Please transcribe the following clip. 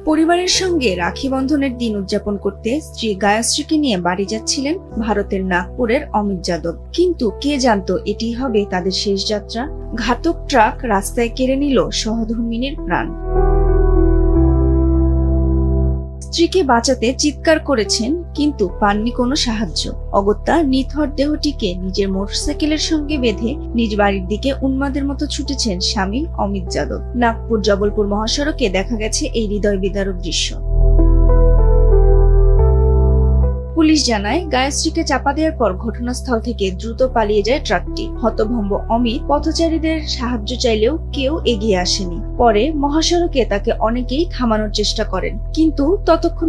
পরিবারের সঙ্গে রাখি বন্ধনের দিন উদযাপন করতে স্ত্রী গায়ত্রীকে নিয়ে বাড়ি যাচ্ছিলেন ভারতের নাগপুরের অমিত যাদব। কিন্তু কে জানতো এটি হবে তাদের শেষ যাত্রা। ঘাতক ট্রাক রাস্তায় কেড়ে নিল সহধর্মিনীর প্রাণ। স্ত্রীকে বাঁচাতে চিৎকার করেছেন, কিন্তু পাননি কোনো সাহায্য। অগত্যা নিথর দেহটিকে নিজের মোটরসাইকেলের সঙ্গে বেঁধে নিজ বাড়ির দিকে উন্মাদের মতো ছুটেছেন স্বামী অমিত যাদব। নাগপুর জবলপুর মহাসড়কে দেখা গেছে এই হৃদয় বিদারক দৃশ্য। পুলিশ জানায়, গায়ত্রীকে চাপা দেওয়ার পর ঘটনাস্থল থেকে দ্রুত পালিয়ে যায় ট্রাকটি। হতভম্ব অমিত পথচারীদের সাহায্য চাইলেও কেউ এগিয়ে আসেনি। পরে মহাসড়কে তাকে অনেকেই থামানোর চেষ্টা করেন, কিন্তু ততক্ষণ